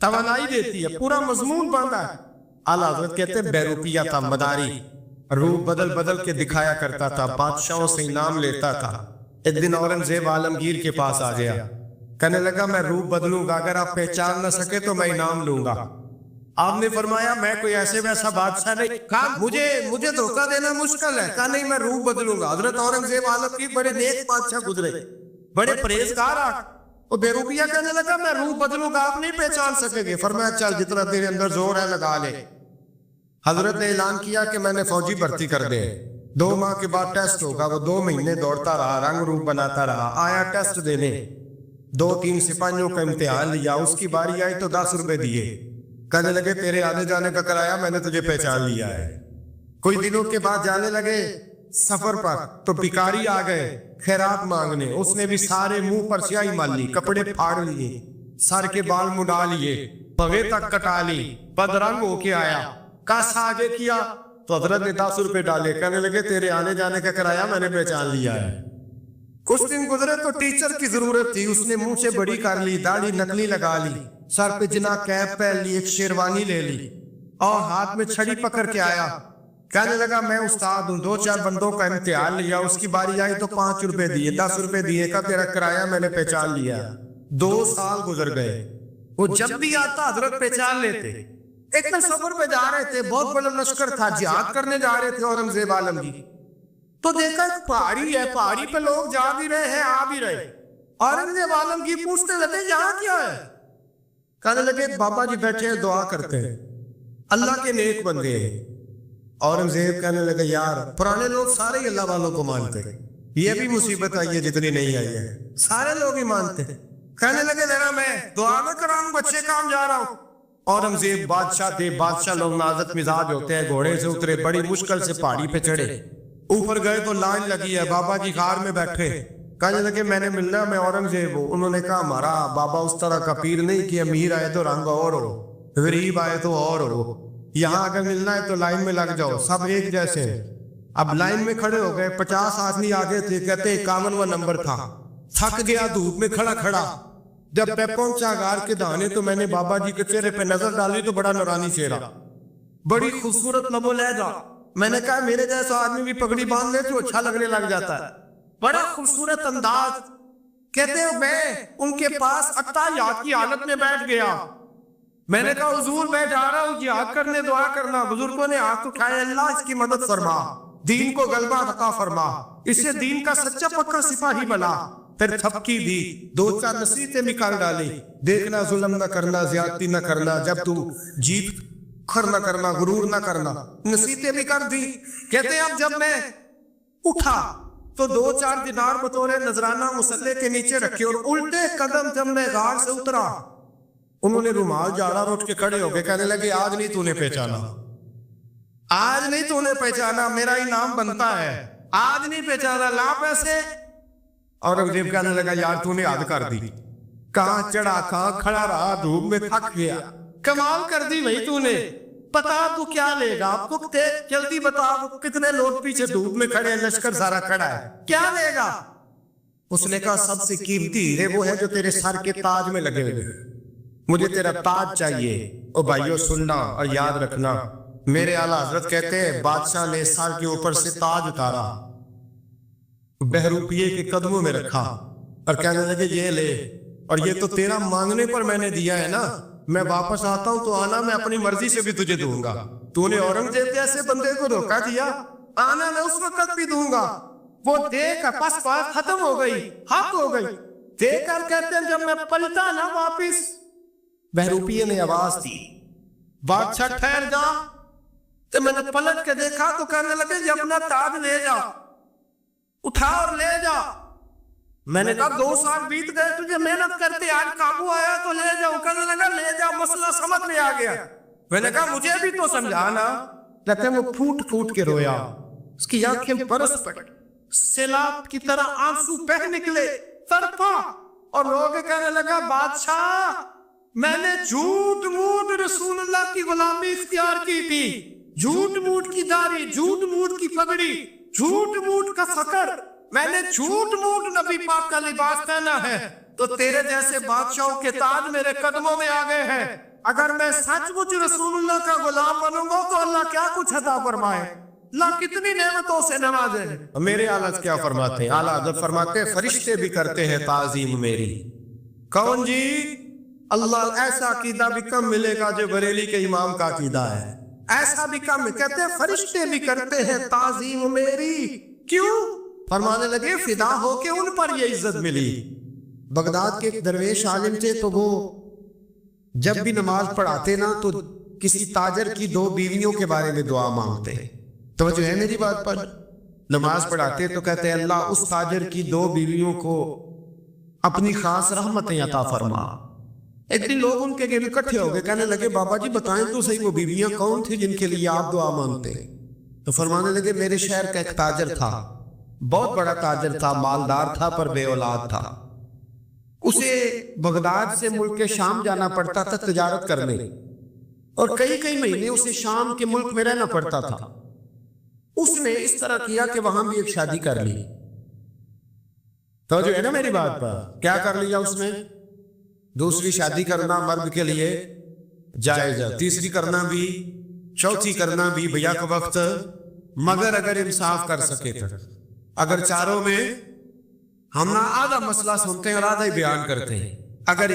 توانائی دیتی ہے, پورا مضمون باندھا ہے. اعلیٰ حضرت کہتے ہیں بہروپیہ تھا, مداری, روح بدل بدل کے دکھایا کرتا تھا, بادشاہوں سے انعام لیتا تھا. ایک دن اورنگزیب عالمگیر کے پاس آ گیا, کہنے لگا میں روح بدلوں گا, اگر آپ پہچان نہ سکے تو میں انعام لوں گا. آپ نے فرمایا میں کوئی ایسے ویسا بادشاہ نہیں, کہا مجھے دھوکہ دینا مشکل ہے, کہا نہیں میں روح بدلوں گا. حضرت اورنگزیب عالمگیر بڑے نیک بادشاہ گزرے, بڑے پرہیزگار. وہ بہروپیہ کہنے لگا میں روح بدلوں گا, آپ نہیں پہچان سکیں گے. فرمایا چل جتنا تیرے اندر زور ہے لگا لے. حضرت نے اعلان کیا کہ میں نے فوجی بھرتی کر دے, 2 ماہ کے بعد ٹیسٹ ہوگا. وہ 2 مہینے دوڑتا رہا, رنگ روپ بناتا رہا, آیا ٹیسٹ دینے, 2-3 سپاہیوں کا امتحان لیا. اس کی باری آئی تو 10 روپے دیے, کہنے لگے تیرے آنے جانے کا کرایہ میں نے تجھے پہچان لیا ہے. کچھ دنوں کے بعد جانے لگے سفر پر تو بھکاری آ گئے خیرات مانگنے. اس نے بھی سارے منہ پر سیاہی مال لی, کپڑے پھاڑ لیے, سر کے بال مڈا لیے, پگے تک کٹا لی, بدرنگ ہو کے آیا. کیسا آگے کیا تو حضرت نے 10 روپے ڈالے, کہنے لگے تیرے آنے جانے کا کرایہ میں نے پہچان لیا ہے. کچھ دن گزرے تو ٹیچر کی ضرورت تھی, اس نے منہ سے بڑی کر لی, داڑھی نکلی لگا لی, سر پہ جنا کیپ پہن لی, ایک شیروانی لے لی اور ہاتھ میں چھڑی پکڑ کے آیا. کہنے لگا میں استاد ہوں, 2-4 بندوں کا امتحان لیا, اس کی باری آئی تو 5 روپے دیے, 10 روپے دیے, کا تیرا کرایہ میں نے پہچان لیا. 2 سال گزر گئے, وہ جب بھی آتا حضرت پہچان لیتے. ایک دن سفر پہ جا رہے تھے, بہت بڑا لشکر تھا, جہاد کرنے جا رہے تھے اورنگزیب عالمگیر. تو دیکھا ایک پہاڑی ہے, پہاڑی پہ لوگ جا بھی رہے ہیں آ بھی رہے. اورنگزیب عالمگیر پوچھتے لگے یہاں کیا ہے؟ کہنے لگے بابا جی بیٹھے ہیں دعا کرتے ہیں, اللہ کے نیک بندے ہیں. اورنگزیب کہنے لگے یار پرانے لوگ سارے ہی اللہ والوں کو مانتے ہیں, یہ بھی مصیبت آئی ہے جتنی نہیں آئی ہے, سارے لوگ ہی مانتے ہیں. کہنے لگے ذرا میں دعا نہ کراؤں, بچے کام جا رہا ہوں. اورنگزیب بادشاہ تھے, بادشاہ لوگ نازک مزاج ہوتے ہیں, گھوڑے سے اترے, بڑی مشکل سے پہاڑی پہ چڑھے, اوپر گئے تو لائن لگی ہے, بابا جی غار میں بیٹھے. کہنے لگے میں نے ملنا, میں اورنگزیب ہوں. انہوں نے کہا ہمارا بابا اس طرح کا پیر نہیں کہ امیر آئے تو رنگ اور ہو, غریب آئے تو اور ہو, یہاں اگر ملنا ہے تو لائن میں لگ جاؤ, سب ایک جیسے ہیں. اب لائن میں کھڑے ہو گئے, 50 آدمی آگے تھے, کہتے 51واں نمبر تھا. تھک گیا دھوپ میں کھڑا کھڑا, جب میں پہنچا غار کے دانے تو میں نے بابا جی کے چہرے پہ نظر ڈالی تو بڑا نورانی چہرہ, بڑی خوبصورت لب و لہجہ. میں نے کہا میرے جیسا آدمی بھی پگڑی باندھ لے تو اچھا لگنے لگ جاتا ہے, بڑا خوبصورت انداز. کہتے ہیں میں ان کے پاس اتحیات کی حالت میں بیٹھ گیا. میں نے کہا حضور میں جا رہا ہوں جہاد کرنے, دعا کرنا. بزرگوں نے ہاتھ اٹھائے, اللہ اس کی مدد فرما, دین کو غلبہ عطا فرما, اسے دین کا سچا پکا سپاہی بنا. پھر تھپکی دی, 2-4 نصیحتیں بھی کر ڈالی, دیکھنا ظلم نہ کرنا, زیادتی نہ کرنا, جب تو جیت کھر نہ کرنا, غرور نہ کرنا, نصیحتیں بھی کر دی. کہتے ہیں اب جب میں اٹھا تو 2-4 دینار بطور نذرانہ مسلح کے نیچے رکھے, اور الٹے قدم جب میں غار سے اترا انہوں نے رومال جاڑا اٹھ کے کھڑے ہو گئے. کہنے لگے آج نہیں تو نے پہچانا, آج نہیں تو نے پہچانا, میرا انعام بنتا ہے, آج نہیں پہچانا, لا پیسے. اورنگزیب کہنے لگا یار تو نے حد کر دی, کہاں چڑھا کہاں کھڑا رہا, دھوپ میں تھک گیا, کمال کر دی بھائی تو نے. بتا تو کیا لے گا, آپ کو جلدی بتا, کتنے لوگ پیچھے دھوپ میں کھڑے ہیں, لشکر سارا کھڑا ہے, کیا لے گا؟ اس نے کہا سب سے قیمتی ہیرے وہ ہے جو تیرے سر کے تاج میں لگے ہوئے, مجھے تیرا تاج چاہیے. او بھائیو سننا اور یاد رکھنا, میرے اعلیٰ حضرت کہتے ہیں بادشاہ نے سر کے اوپر سے تاج اتارا, بہروپیے کے قدموں میں رکھا اور کہنے لگے یہ لے, اور یہ تو تیرا مانگنے پر میں نے دیا ہے نا, میں واپس آتا ہوں تو آنا, میں اپنی مرضی سے بھی تجھے دوں گا. تو نے اورنگزیب جیسے بندے کو دھوکہ دیا, آنا میں اس وقت بھی دوں گا. وہ دیکھ کر پس بات ختم ہو گئی, حق ہو گئی. دیکھ کر کہتے ہیں جب میں پلٹا نا واپس, بہروپیے نے آواز دی بادشاہ ٹھہر جا. تو میں نے پلٹ کے دیکھا تو کہنے لگے یہ اپنا تاج لے جا, اٹھا اور لے جا. میں نے کہا 2 سال بیت گئے تجھے محنت کرتے, آج قابو آیا تو لے جاؤ. کہنے لگا لے جا, مسئلہ سمجھ میں آ گیا. میں نے کہا مجھے بھی تو سمجھانا. کہتے ہیں وہ پھوٹ پھوٹ کے رویا, اس کی آنکھیں برس پڑی, سیلاب کی طرح آنسو بہ نکلے, تڑپا, اور رو کے کہنے لگا بادشاہ میں نے جھوٹ موٹ رسول اللہ کی غلامی اختیار کی تھی, جھوٹ موٹ کی داڑھی, جھوٹ موٹ کی پگڑی, جھوٹ موٹ کا فقر, میں نے جھوٹ موٹ نبی پاک کا لباس پہنا ہے, تو تیرے جیسے بادشاہوں کے تاج میرے قدموں میں آ گئے ہیں. اگر میں سچ مچ رسول اللہ کا غلام بنوں گا تو اللہ کیا کچھ عطا فرمائے, اللہ کتنی نعمتوں سے نوازے. میرے اعلیٰ کیا فرماتے ہیں؟ اعلیٰ حضرت فرماتے ہیں فرشتے بھی کرتے ہیں تعظیم میری. کون جی؟ اللہ. ایسا عقیدہ بھی کم ملے گا جو بریلی کے امام کا عقیدہ ہے. ایسا بھی کم. کہتے ہیں فرشتے بھی کرتے ہیں تعظیم میری. کیوں؟ فرمانے لگے فدا ہو کے ان پر یہ عزت ملی. بغداد کے ایک درویش عالم تھے, تو وہ جب بھی نماز پڑھاتے نا تو کسی تاجر کی 2 بیویوں کے بارے میں دعا مانگتے. توجہ ہے میری بات پر؟ نماز پڑھاتے تو کہتے ہیں اللہ اس تاجر کی 2 بیویوں کو اپنی خاص رحمتیں عطا فرما. ایک دن لوگ ان کے گھر اکٹھے ہو گئے, کہنے لگے بابا جی بتائیں تو صحیح وہ بیویاں کون تھی جن کے لیے آپ دعا مانگتے؟ تو فرمانے لگے میرے شہر کا ایک تاجر تھا, بہت بڑا تاجر تھا, مالدار تھا پر بے اولاد تھا. اسے بغداد سے ملک کے شام جانا پڑتا تھا تجارت کرنے, اور کئی کئی مہینے اسے شام کے ملک میں رہنا پڑتا تھا. اس نے اس طرح کیا کہ وہاں بھی ایک شادی کر لی. تو جو ہے نا میری بات پر, کیا کر لیا اس نے؟ دوسری شادی کرنا مرد کے لیے جائز ہے, تیسری کرنا بھی, چوتھی کرنا بھی بھیا کا وقت, مگر اگر انصاف کر سکے تو. اگر چاروں میں ہم نہ آدھا مسئلہ سنتے ہیں اور آدھا ہی بیان کرتے ہیں. اگر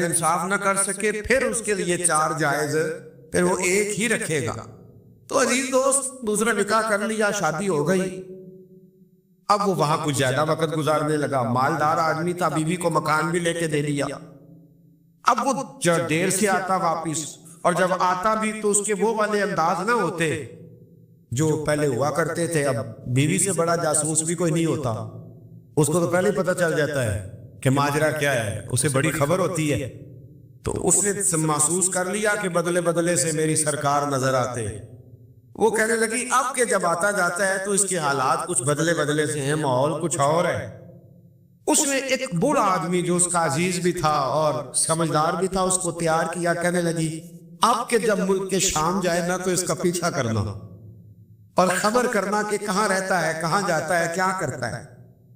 انصاف نہ کر سکے پھر اس کے لیے 4 جائز, پھر وہ ایک ہی رکھے گا. تو عزیز دوست دوسرا نکاح کر لیا, شادی ہو گئی. اب وہ وہاں کچھ زیادہ وقت گزارنے لگا, مالدار آدمی تھا, بیوی کو مکان بھی لے کے دے دیا. اب وہ جب دیر سے آتا واپس, اور جب آتا بھی تو اس کے وہ والے انداز نہ ہوتے جو پہلے ہوا کرتے تھے. اب بیوی سے بڑا جاسوس بھی کوئی نہیں ہوتا, اس کو تو پہلے ہی پتہ چل جاتا ہے کہ ماجرا کیا ہے, اسے بڑی خبر ہوتی ہے. تو اس نے محسوس کر لیا کہ بدلے بدلے سے میری سرکار نظر آتے. وہ کہنے لگی اب کہ جب آتا جاتا ہے تو اس کے حالات کچھ بدلے بدلے سے ہیں, ماحول کچھ اور ہے. اس نے ایک بوڑھا آدمی جو اس کا عزیز بھی تھا اور سمجھدار بھی تھا اس کو تیار کیا. کہنے لگی اب کہ جب ملک کے شام جائے نا تو اس کا پیچھا کرنا اور خبر کرنا کہ کہاں رہتا ہے, کہاں جاتا ہے, کیا کرتا ہے.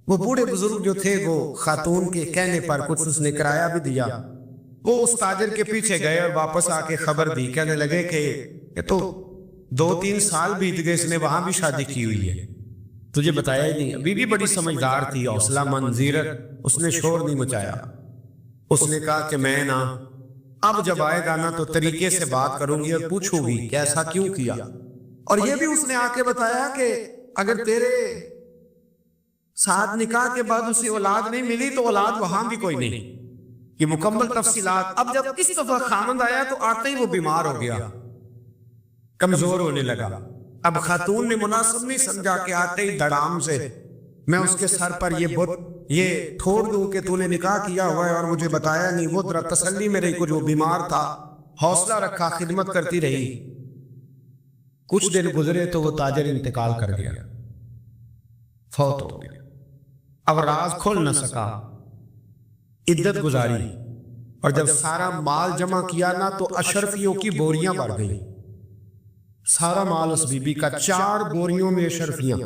وہ بوڑھے بزرگ جو تھے وہ خاتون کے کہنے پر کچھ اس نے کرایہ بھی دیا. وہ اس تاجر کے پیچھے گئے اور واپس آ کے خبر دی. کہنے لگے کہ یہ تو 2-3 سال بیت گئے, اس نے وہاں بھی شادی کی ہوئی ہے, تجھے بتایا ہی نہیں. بیوی بڑی سمجھدار تھی, حوصلہ مند, زیرک, اس نے شور نہیں مچایا. اس نے کہا کہ میں نا اب جب آئے گا نا تو طریقے سے بات کروں گی اور پوچھوں گی کہ ایسا کیوں کیا. اور یہ بھی اس نے آ کے بتایا کہ اگر تیرے ساتھ نکاح کے بعد اسے اولاد نہیں ملی تو اولاد وہاں بھی کوئی نہیں. یہ مکمل تفصیلات. اب جب اس دفعہ خامند آیا تو آتے ہی وہ بیمار ہو گیا, کمزور ہونے لگا. اب خاتون نے مناسب نہیں سمجھا کہ آتے ہی دڑام سے میں اس کے سر پر یہ ٹھوڑ دوں کہ تو نے نکاح کیا ہوا ہے اور مجھے بتایا نہیں. وہ ذرا تسلی میں رہی, کچھ وہ بیمار تھا, حوصلہ رکھا, خدمت کرتی رہی. کچھ دن گزرے تو وہ تاجر انتقال کر گیا, فوت ہو گیا. اب راز کھول نہ سکا, عدت گزاری, اور جب سارا مال جمع کیا نا تو اشرفیوں کی بوریاں بڑھ گئی. سارا مال اس بی بی کا 4 بوریوں میں اشرفیاں.